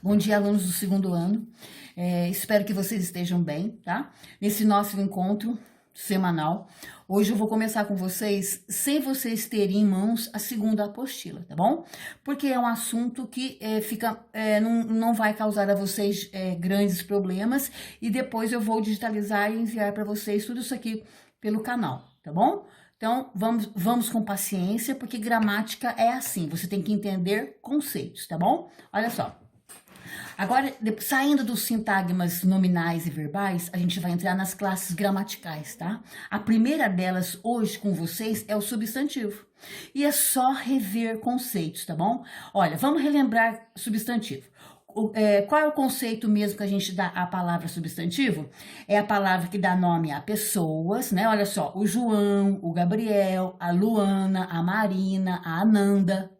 Bom dia, alunos do segundo ano. Espero que vocês estejam bem, tá? Nesse nosso encontro semanal, hoje eu vou começar com vocês sem vocês terem em mãos a segunda apostila, tá bom? Porque é um assunto que não vai causar a vocês grandes problemas e depois eu vou digitalizar e enviar para vocês tudo isso aqui pelo canal, tá bom? Então, vamos com paciência, porque gramática é assim, você tem que entender conceitos, tá bom? Olha só. Agora, saindo dos sintagmas nominais e verbais, a gente vai entrar nas classes gramaticais, tá? A primeira delas hoje com vocês é o substantivo. E é só rever conceitos, tá bom? Olha, vamos relembrar substantivo. Qual é o conceito mesmo que a gente dá à palavra substantivo? É a palavra que dá nome a pessoas, né? Olha só, o João, o Gabriel, a Luana, a Marina, a Ananda,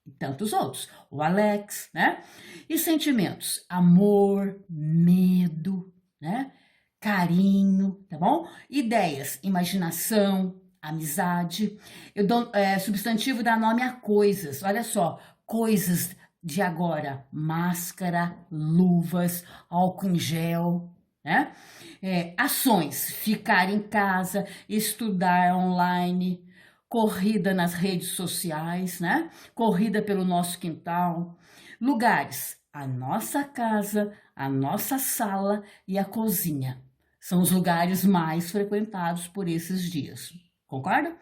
e tantos outros, o Alex, né? E sentimentos, amor, medo, né? Carinho, tá bom? Ideias, imaginação, amizade. Substantivo dá nome a coisas, olha só, coisas de agora, máscara, luvas, álcool em gel, né? Ações, ficar em casa, estudar online, corrida nas redes sociais, né? Corrida pelo nosso quintal. Lugares, a nossa casa, a nossa sala e a cozinha. São os lugares mais frequentados por esses dias. Concorda?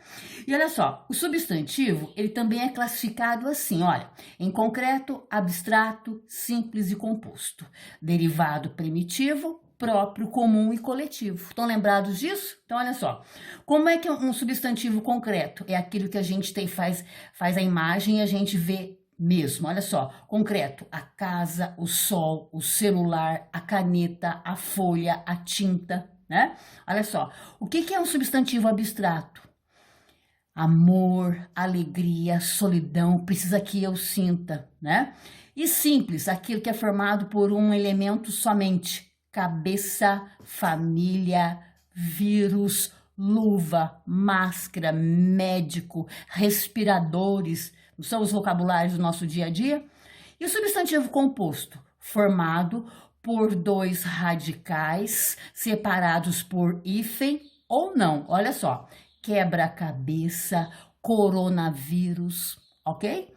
E olha só, o substantivo, ele também é classificado assim, olha, em concreto, abstrato, simples e composto. Derivado primitivo, próprio, comum e coletivo. Estão lembrados disso? Então, olha só. Como é que um substantivo concreto? É aquilo que a gente faz a imagem e a gente vê mesmo. Olha só. Concreto, a casa, o sol, o celular, a caneta, a folha, a tinta, né? Olha só. O que é um substantivo abstrato? Amor, alegria, solidão, precisa que eu sinta, né? E simples, aquilo que é formado por um elemento somente. Cabeça, família, vírus, luva, máscara, médico, respiradores, não são os vocabulários do nosso dia a dia? E o substantivo composto, formado por dois radicais separados por hífen ou não, olha só, quebra-cabeça, coronavírus, ok?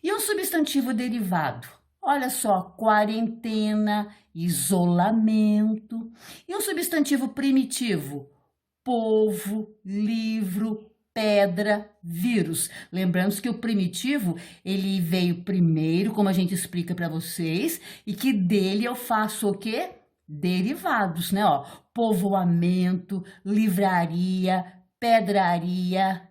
E um substantivo derivado, olha só, quarentena, isolamento. E um substantivo primitivo, povo, livro, pedra, vírus. Lembrando que o primitivo, ele veio primeiro, como a gente explica para vocês, e que dele eu faço o quê? Derivados, né? Ó, povoamento, livraria, pedraria,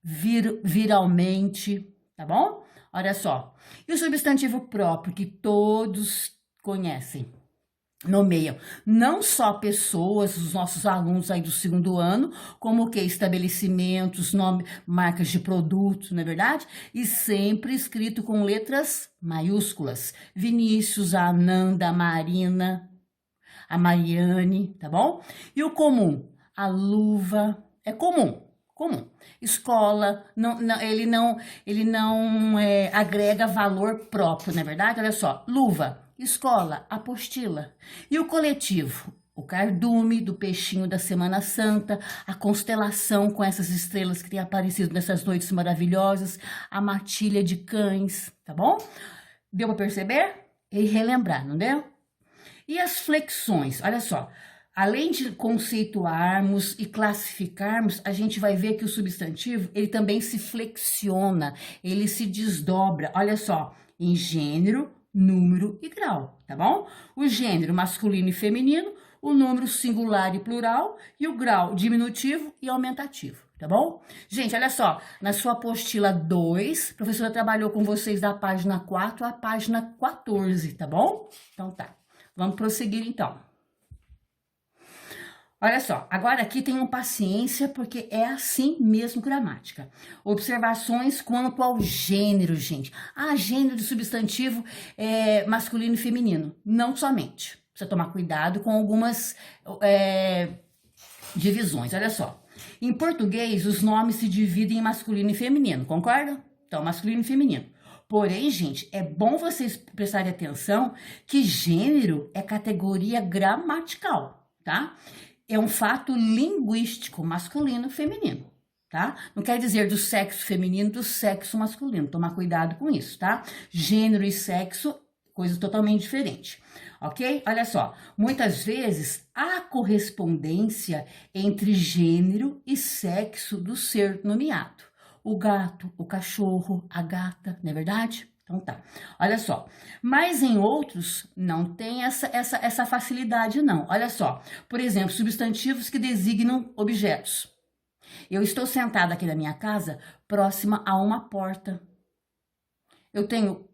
viralmente, tá bom? Olha só, e o substantivo próprio, que todos conhecem, nomeiam não só pessoas, os nossos alunos aí do segundo ano, como o que? Estabelecimentos, marcas de produtos, não é verdade? E sempre escrito com letras maiúsculas. Vinícius, a Ananda, a Marina, a Mariane, tá bom? E o comum, a luva, é comum. Escola, ele não agrega valor próprio, não é verdade? Olha só, luva, escola, apostila. E o coletivo? O cardume do peixinho da Semana Santa, a constelação com essas estrelas que têm aparecido nessas noites maravilhosas, a matilha de cães, tá bom? Deu para perceber? E relembrar, não deu? E as flexões, olha só. Além de conceituarmos e classificarmos, a gente vai ver que o substantivo, ele também se flexiona, ele se desdobra, olha só, em gênero, número e grau, tá bom? O gênero masculino e feminino, o número singular e plural e o grau diminutivo e aumentativo, tá bom? Gente, olha só, na sua apostila 2, a professora trabalhou com vocês da página 4 à página 14, tá bom? Então tá, vamos prosseguir então. Olha só, agora aqui tenham paciência, porque é assim mesmo gramática. Observações quanto ao gênero, gente. Gênero de substantivo masculino e feminino. Não somente. Precisa tomar cuidado com algumas divisões. Olha só. Em português, os nomes se dividem em masculino e feminino, concorda? Então, masculino e feminino. Porém, gente, é bom vocês prestarem atenção que gênero é categoria gramatical, tá? É um fato linguístico, masculino e feminino, tá? Não quer dizer do sexo feminino, do sexo masculino. Tomar cuidado com isso, tá? Gênero e sexo, coisa totalmente diferente, ok? Olha só, muitas vezes há correspondência entre gênero e sexo do ser nomeado. O gato, o cachorro, a gata, não é verdade? Então tá, olha só. Mas em outros não tem essa facilidade não. Olha só, por exemplo, substantivos que designam objetos. Eu estou sentada aqui na minha casa, próxima a uma porta. Eu tenho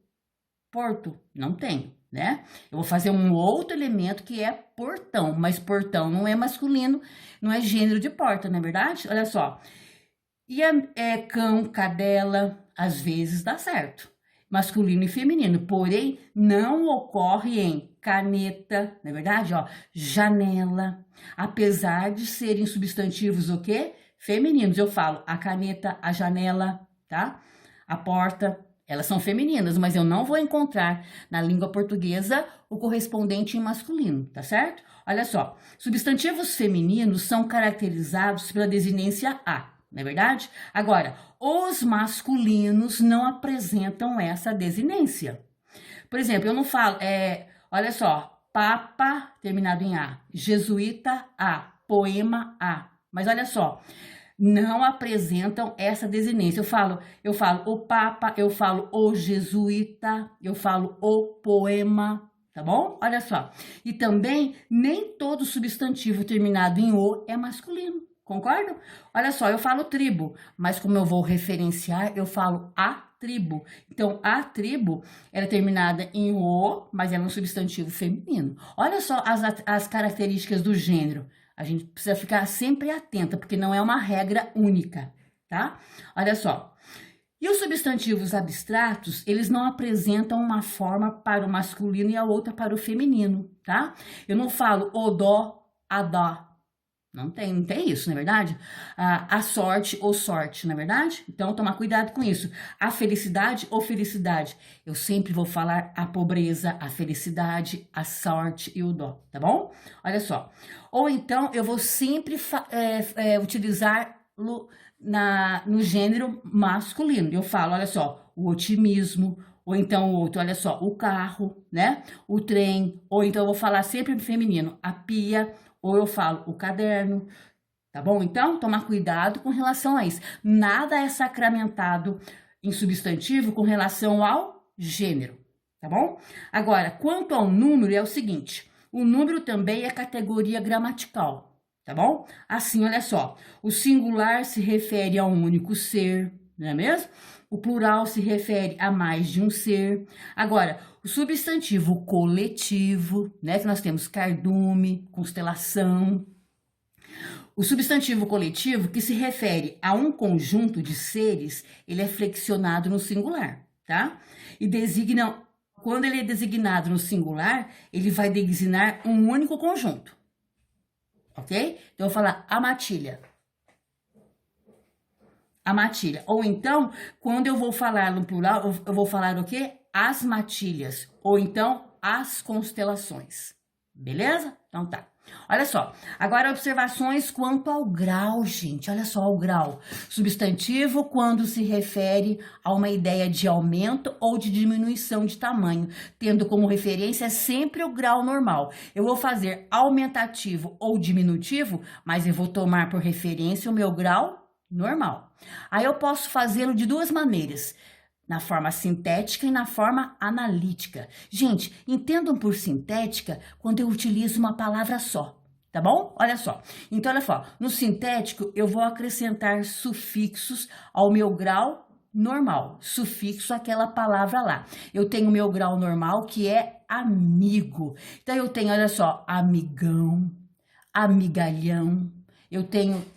porto? Não tenho, né? Eu vou fazer um outro elemento que é portão, mas portão não é masculino, não é gênero de porta, não é verdade? Olha só. E cão, cadela, às vezes dá certo, masculino e feminino, porém não ocorre em caneta, não é verdade? Ó, janela, apesar de serem substantivos o quê? Femininos. Eu falo a caneta, a janela, tá? A porta, elas são femininas, mas eu não vou encontrar na língua portuguesa o correspondente em masculino, tá certo? Olha só, substantivos femininos são caracterizados pela desinência a. Não é verdade? Agora, os masculinos não apresentam essa desinência. Por exemplo, eu não falo, olha só, papa, terminado em A, jesuíta, A, poema, A. Mas olha só, não apresentam essa desinência. Eu falo o papa, eu falo o jesuíta, eu falo o poema, tá bom? Olha só. E também, nem todo substantivo terminado em O é masculino. Concordam? Olha só, eu falo tribo, mas como eu vou referenciar, eu falo a tribo. Então, a tribo, ela é terminada em O, mas ela é um substantivo feminino. Olha só as características do gênero. A gente precisa ficar sempre atenta, porque não é uma regra única, tá? Olha só. E os substantivos abstratos, eles não apresentam uma forma para o masculino e a outra para o feminino, tá? Eu não falo o dó, a dó. Não tem isso, não é verdade? A sorte ou sorte, não é verdade? Então, tomar cuidado com isso. A felicidade ou felicidade. Eu sempre vou falar a pobreza, a felicidade, a sorte e o dó, tá bom? Olha só. Ou então, eu vou sempre utilizar no gênero masculino. Eu falo, olha só, o otimismo, ou então o outro, olha só, o carro, né? O trem, ou então eu vou falar sempre feminino, a pia, ou eu falo o caderno, tá bom? Então, tomar cuidado com relação a isso. Nada é sacramentado em substantivo com relação ao gênero, tá bom? Agora, quanto ao número, é o seguinte, o número também é categoria gramatical, tá bom? Assim, olha só, o singular se refere a um único ser, não é mesmo? O plural se refere a mais de um ser. Agora, o substantivo coletivo, né, que nós temos cardume, constelação. O substantivo coletivo, que se refere a um conjunto de seres, ele é flexionado no singular, tá? E quando ele é designado no singular, ele vai designar um único conjunto, ok? Então, eu vou falar a matilha. A matilha. Ou então, quando eu vou falar no plural, eu vou falar o quê? As matilhas. Ou então, as constelações. Beleza? Então tá. Olha só. Agora, observações quanto ao grau, gente. Olha só o grau. Substantivo quando se refere a uma ideia de aumento ou de diminuição de tamanho, tendo como referência sempre o grau normal. Eu vou fazer aumentativo ou diminutivo, mas eu vou tomar por referência o meu grau normal. Aí eu posso fazê-lo de duas maneiras, na forma sintética e na forma analítica. Gente, entendam por sintética quando eu utilizo uma palavra só, tá bom? Olha só. Então, olha só, no sintético eu vou acrescentar sufixos ao meu grau normal. Sufixo aquela palavra lá. Eu tenho o meu grau normal que é amigo. Então, eu tenho, olha só, amigão, amigalhão. Eu tenho...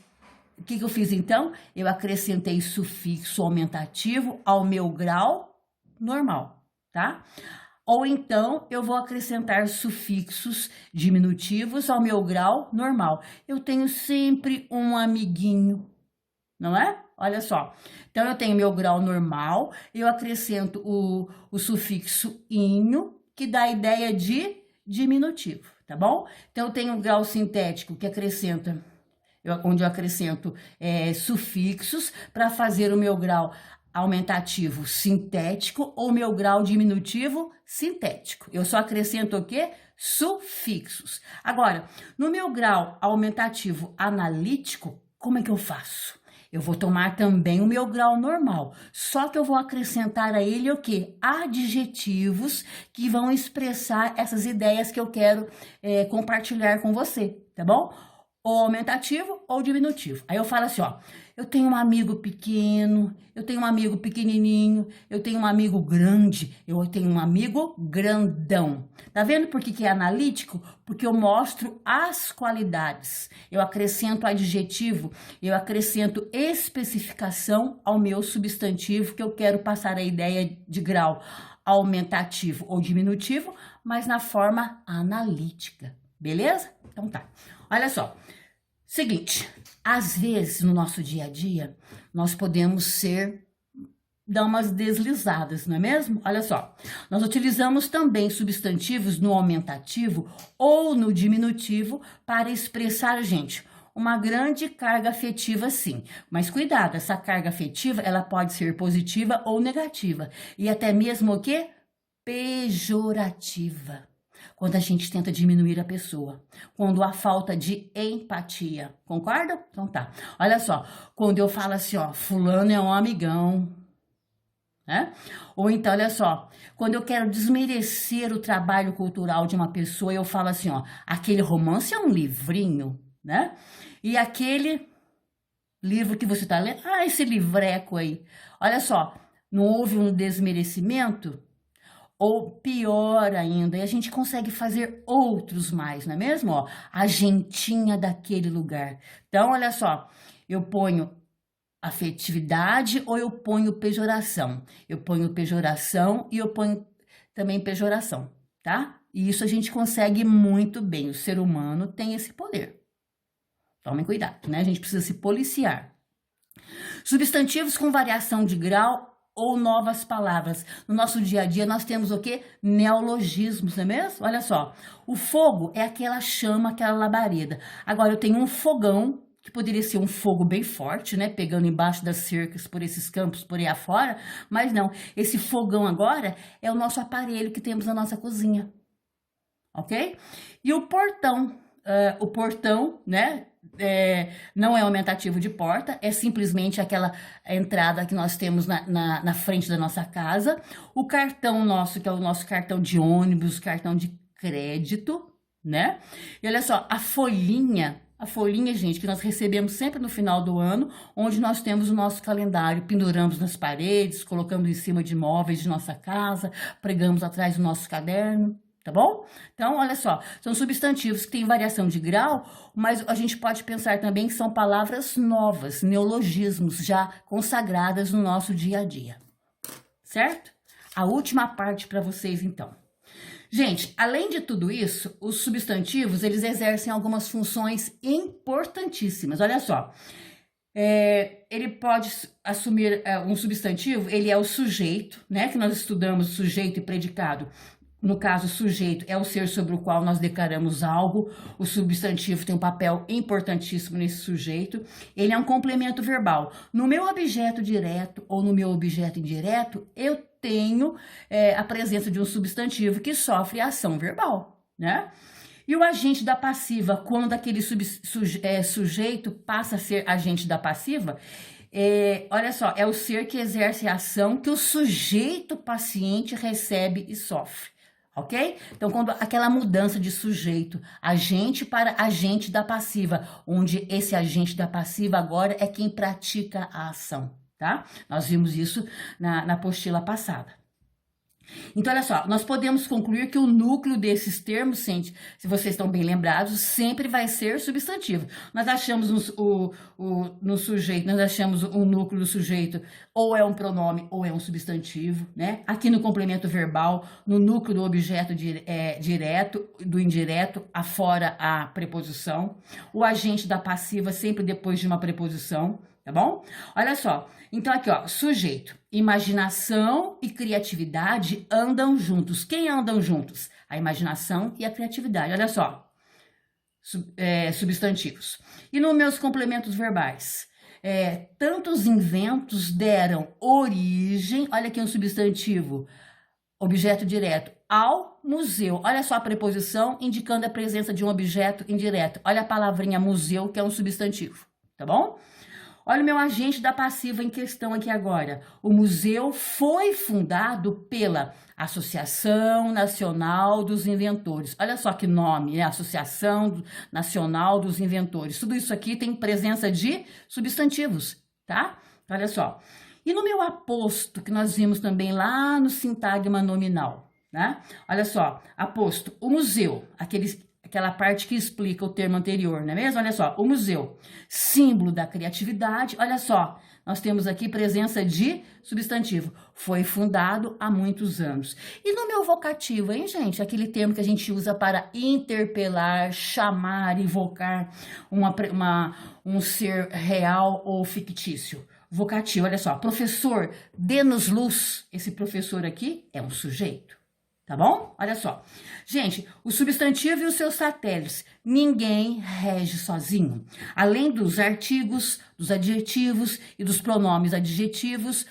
O que eu fiz então? Eu acrescentei sufixo aumentativo ao meu grau normal, tá? Ou então, eu vou acrescentar sufixos diminutivos ao meu grau normal. Eu tenho sempre um amiguinho, não é? Olha só. Então, eu tenho meu grau normal, eu acrescento o sufixo inho, que dá a ideia de diminutivo, tá bom? Então, eu tenho um grau sintético que acrescenta, onde eu acrescento sufixos para fazer o meu grau aumentativo sintético ou meu grau diminutivo sintético. Eu só acrescento o quê? Sufixos. Agora, no meu grau aumentativo analítico, como é que eu faço? Eu vou tomar também o meu grau normal, só que eu vou acrescentar a ele o quê? Adjetivos que vão expressar essas ideias que eu quero compartilhar com você, tá bom? Ou aumentativo ou diminutivo. Aí eu falo assim, ó, eu tenho um amigo pequeno, eu tenho um amigo pequenininho, eu tenho um amigo grande, eu tenho um amigo grandão. Tá vendo por que é analítico? Porque eu mostro as qualidades. Eu acrescento adjetivo, eu acrescento especificação ao meu substantivo que eu quero passar a ideia de grau aumentativo ou diminutivo, mas na forma analítica. Beleza? Então tá. Olha só. Seguinte, às vezes no nosso dia a dia, nós podemos dar umas deslizadas, não é mesmo? Olha só, nós utilizamos também substantivos no aumentativo ou no diminutivo para expressar, gente, uma grande carga afetiva, sim. Mas cuidado, essa carga afetiva, ela pode ser positiva ou negativa. E até mesmo o quê? Pejorativa. Quando a gente tenta diminuir a pessoa, quando há falta de empatia, concorda? Então tá, olha só, quando eu falo assim, ó, fulano é um amigão, né? Ou então, olha só, quando eu quero desmerecer o trabalho cultural de uma pessoa, eu falo assim, ó, aquele romance é um livrinho, né? E aquele livro que você tá lendo, esse livreco aí, olha só, não houve um desmerecimento? Ou pior ainda, e a gente consegue fazer outros mais, não é mesmo? Ó, a gentinha daquele lugar. Então, olha só, eu ponho afetividade ou eu ponho pejoração. Eu ponho pejoração e eu ponho também pejoração, tá? E isso a gente consegue muito bem. O ser humano tem esse poder. Tomem cuidado, né? A gente precisa se policiar. Substantivos com variação de grau ou novas palavras. No nosso dia a dia nós temos o quê? Neologismos, não é mesmo? Olha só, o fogo é aquela chama, aquela labareda. Agora eu tenho um fogão, que poderia ser um fogo bem forte, né? Pegando embaixo das cercas, por esses campos, por aí afora. Mas não, esse fogão agora é o nosso aparelho que temos na nossa cozinha. Ok? E o portão, né? Não é aumentativo de porta, é simplesmente aquela entrada que nós temos na frente da nossa casa. O cartão nosso, que é o nosso cartão de ônibus, cartão de crédito, né? E olha só, a folhinha, gente, que nós recebemos sempre no final do ano, onde nós temos o nosso calendário, penduramos nas paredes, colocamos em cima de móveis de nossa casa, pregamos atrás do nosso caderno. Tá bom? Então, olha só, são substantivos que têm variação de grau, mas a gente pode pensar também que são palavras novas, neologismos já consagradas no nosso dia a dia. Certo? A última parte para vocês, então. Gente, além de tudo isso, os substantivos, eles exercem algumas funções importantíssimas. Olha só, ele pode assumir um substantivo, ele é o sujeito, né? Que nós estudamos sujeito e predicado. No caso, sujeito é o ser sobre o qual nós declaramos algo. O substantivo tem um papel importantíssimo nesse sujeito. Ele é um complemento verbal. No meu objeto direto ou no meu objeto indireto, eu tenho a presença de um substantivo que sofre ação verbal, né? E o agente da passiva, quando aquele sujeito passa a ser agente da passiva, olha só, é o ser que exerce a ação que o sujeito paciente recebe e sofre. Ok? Então, quando aquela mudança de sujeito, agente para agente da passiva, onde esse agente da passiva agora é quem pratica a ação, tá? Nós vimos isso na apostila passada. Então, olha só, nós podemos concluir que o núcleo desses termos, gente, se vocês estão bem lembrados, sempre vai ser substantivo. Nós achamos no sujeito, nós achamos o núcleo do sujeito ou é um pronome ou é um substantivo, né? Aqui no complemento verbal, no núcleo do objeto direto, do indireto, afora a preposição. O agente da passiva sempre depois de uma preposição, tá bom? Olha só, então aqui, ó, sujeito, imaginação e criatividade andam juntos. Quem andam juntos? A imaginação e a criatividade, olha só, substantivos. E nos meus complementos verbais? Tantos inventos deram origem, olha aqui um substantivo, objeto direto, ao museu. Olha só a preposição indicando a presença de um objeto indireto. Olha a palavrinha museu, que é um substantivo, tá bom? Olha o meu agente da passiva em questão aqui agora. O museu foi fundado pela Associação Nacional dos Inventores. Olha só que nome, né? Associação Nacional dos Inventores. Tudo isso aqui tem presença de substantivos, tá? Olha só. E no meu aposto, que nós vimos também lá no sintagma nominal, né? Olha só, aposto, o museu, aquela parte que explica o termo anterior, não é mesmo? Olha só, o museu, símbolo da criatividade, olha só, nós temos aqui presença de substantivo, foi fundado há muitos anos. E no meu vocativo, hein, gente? Aquele termo que a gente usa para interpelar, chamar, invocar um ser real ou fictício. Vocativo, olha só, professor, dê-nos luz. Esse professor aqui é um sujeito. Tá bom? Olha só. Gente, o substantivo e os seus satélites. Ninguém rege sozinho. Além dos artigos, dos adjetivos e dos pronomes adjetivos,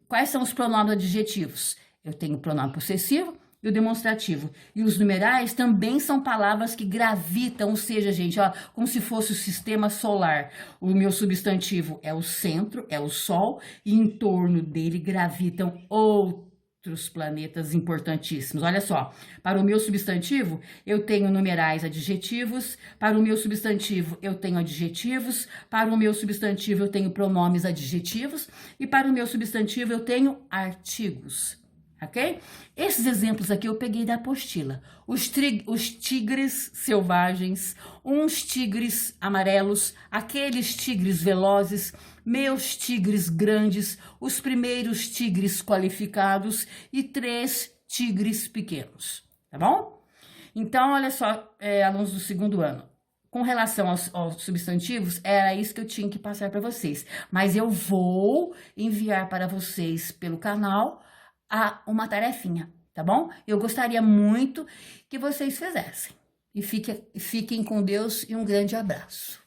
quais são os pronomes adjetivos? Eu tenho o pronome possessivo e o demonstrativo. E os numerais também são palavras que gravitam, ou seja, gente, ó, como se fosse o sistema solar. O meu substantivo é o centro, é o Sol, e em torno dele gravitam outros planetas importantíssimos. Olha só, para o meu substantivo, eu tenho numerais adjetivos, para o meu substantivo, eu tenho adjetivos, para o meu substantivo, eu tenho pronomes adjetivos, e para o meu substantivo, eu tenho artigos. Ok? Esses exemplos aqui eu peguei da apostila. Os tigres selvagens, uns tigres amarelos, aqueles tigres velozes, meus tigres grandes, os primeiros tigres qualificados e 3 tigres pequenos. Tá bom? Então, olha só, alunos do segundo ano. Com relação aos substantivos, era isso que eu tinha que passar para vocês. Mas eu vou enviar para vocês pelo canal uma tarefinha, tá bom? Eu gostaria muito que vocês fizessem. E fiquem com Deus e um grande abraço.